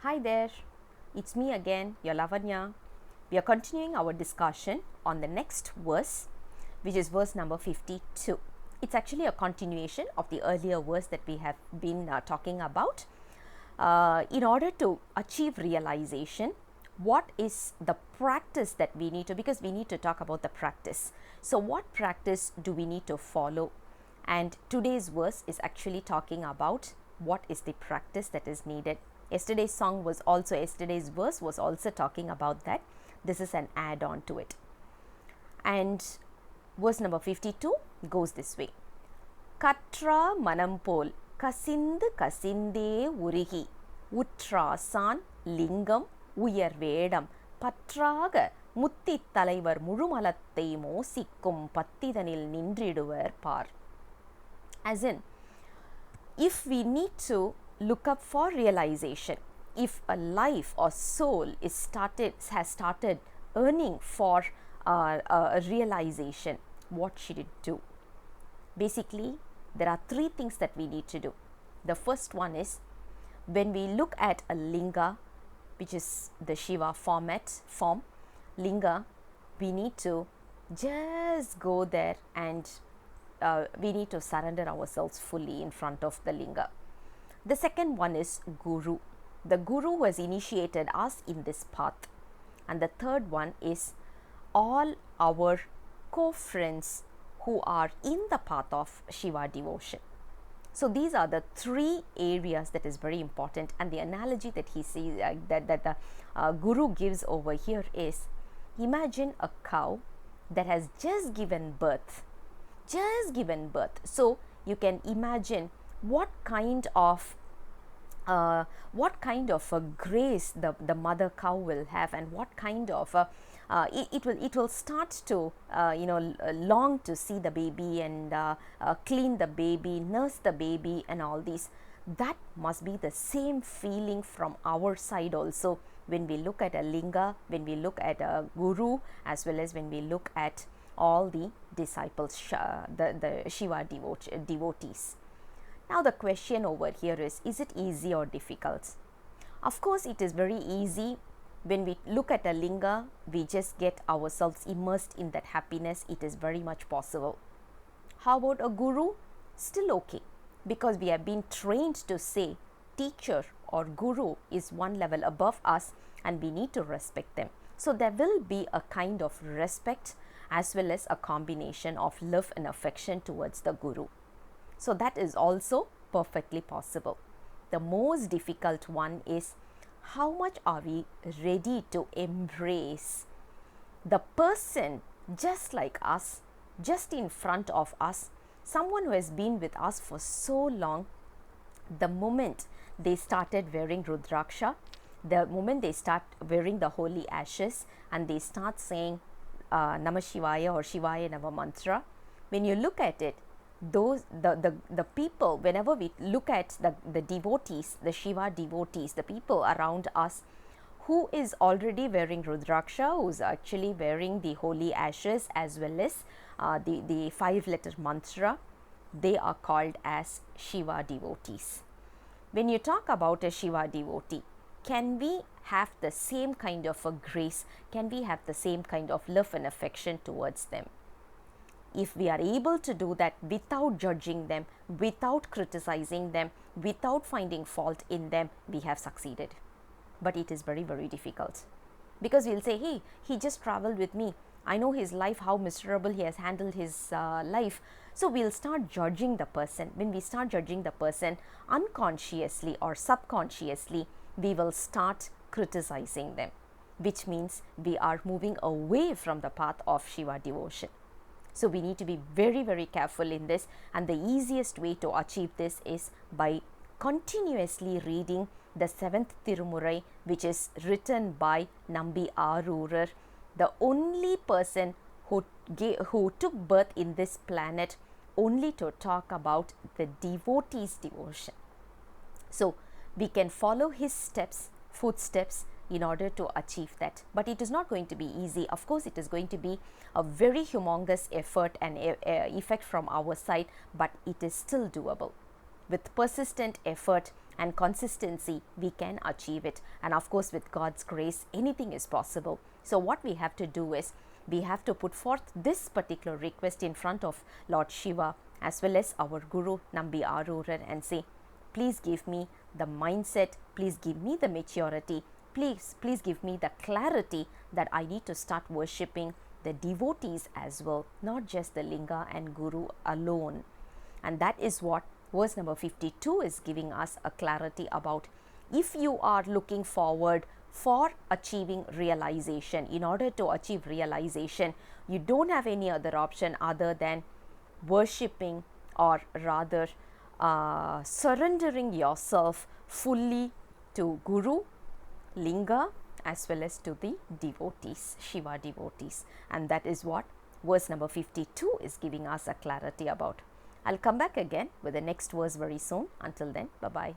Hi there, it's me again, your Lavanya. We are continuing our discussion on the next verse, which is verse number 52. It's actually a continuation of the earlier verse that we have been talking about. In order to achieve realization, what is the practice that we need to, because we need to talk about the practice. So, what practice do we need to follow? And today's verse is actually talking about what is the practice that is needed. Yesterday's verse was also talking about that. This is an add on to it. And verse number 52 goes this way. Katraa manam pol kasindhu kasinde urugi utraasaan lingam uyar vedam patraaga muththi thalaivar muzhumalathai mosikkum pathidhanil nindriduvar paar. As in, if we need to look up for realization, if a life or soul has started earning for a realization, what should it do? Basically, there are three things that we need to do. The first one is, when we look at a linga, which is the Shiva form, linga, we need to just go there and we need to surrender ourselves fully in front of the linga. The second one is Guru, the Guru who has initiated us in this path. And the third one is all our co-friends who are in the path of Shiva devotion. So these are the three areas that is very important. And the analogy that he sees that the Guru gives over here is, imagine a cow that has just given birth. So you can imagine what kind of a grace the mother cow will have, and what kind of it will start to long to see the baby and clean the baby, nurse the baby, and all these. That must be the same feeling from our side also when we look at a linga, when we look at a guru, as well as when we look at all the disciples, the Shiva devotees. Now the question over here is it easy or difficult? Of course, it is very easy. When we look at a linga, we just get ourselves immersed in that happiness. It is very much possible. How about a guru? Still okay, because we have been trained to say teacher or guru is one level above us and we need to respect them. So there will be a kind of respect as well as a combination of love and affection towards the guru. So that is also perfectly possible. The most difficult one is, how much are we ready to embrace the person just like us, just in front of us, someone who has been with us for so long. The moment they started wearing rudraksha, the moment they start wearing the holy ashes and they start saying Namah Shivaya or Shivaya Nama mantra, when you look at it, the people, whenever we look at the devotees, the Shiva devotees, the people around us who is already wearing rudraksha, who is actually wearing the holy ashes as well as the 5-letter mantra, they are called as Shiva devotees. When you talk about a Shiva devotee, can we have the same kind of a grace? Can we have the same kind of love and affection towards them? If we are able to do that without judging them, without criticizing them, without finding fault in them, we have succeeded. But it is very, very difficult, because we'll say, hey, he just traveled with me. I know his life, how miserable he has handled his life. So we'll start judging the person. When we start judging the person, unconsciously or subconsciously, we will start criticizing them, which means we are moving away from the path of Shiva devotion. So we need to be very, very careful in this, and the easiest way to achieve this is by continuously reading the 7th Tirumurai, which is written by Nambi Arurar, the only person who took birth in this planet only to talk about the devotee's devotion. So we can follow his footsteps in order to achieve that. But it is not going to be easy. Of course, it is going to be a very humongous effort and effect from our side, but it is still doable. With persistent effort and consistency, we can achieve it. And of course, with God's grace, anything is possible. So what we have to do is, we have to put forth this particular request in front of Lord Shiva as well as our Guru Nambi Arurar and say, please give me the mindset, please give me the maturity, please give me the clarity that I need to start worshipping the devotees as well, not just the Linga and Guru alone. And that is what verse number 52 is giving us a clarity about. If you are looking forward for achieving realization, in order to achieve realization, you don't have any other option other than worshipping, or rather surrendering yourself fully to Guru, Linga, as well as to the devotees, Shiva devotees. And that is what verse number 52 is giving us a clarity about. I'll come back again with the next verse very soon. Until then, bye-bye.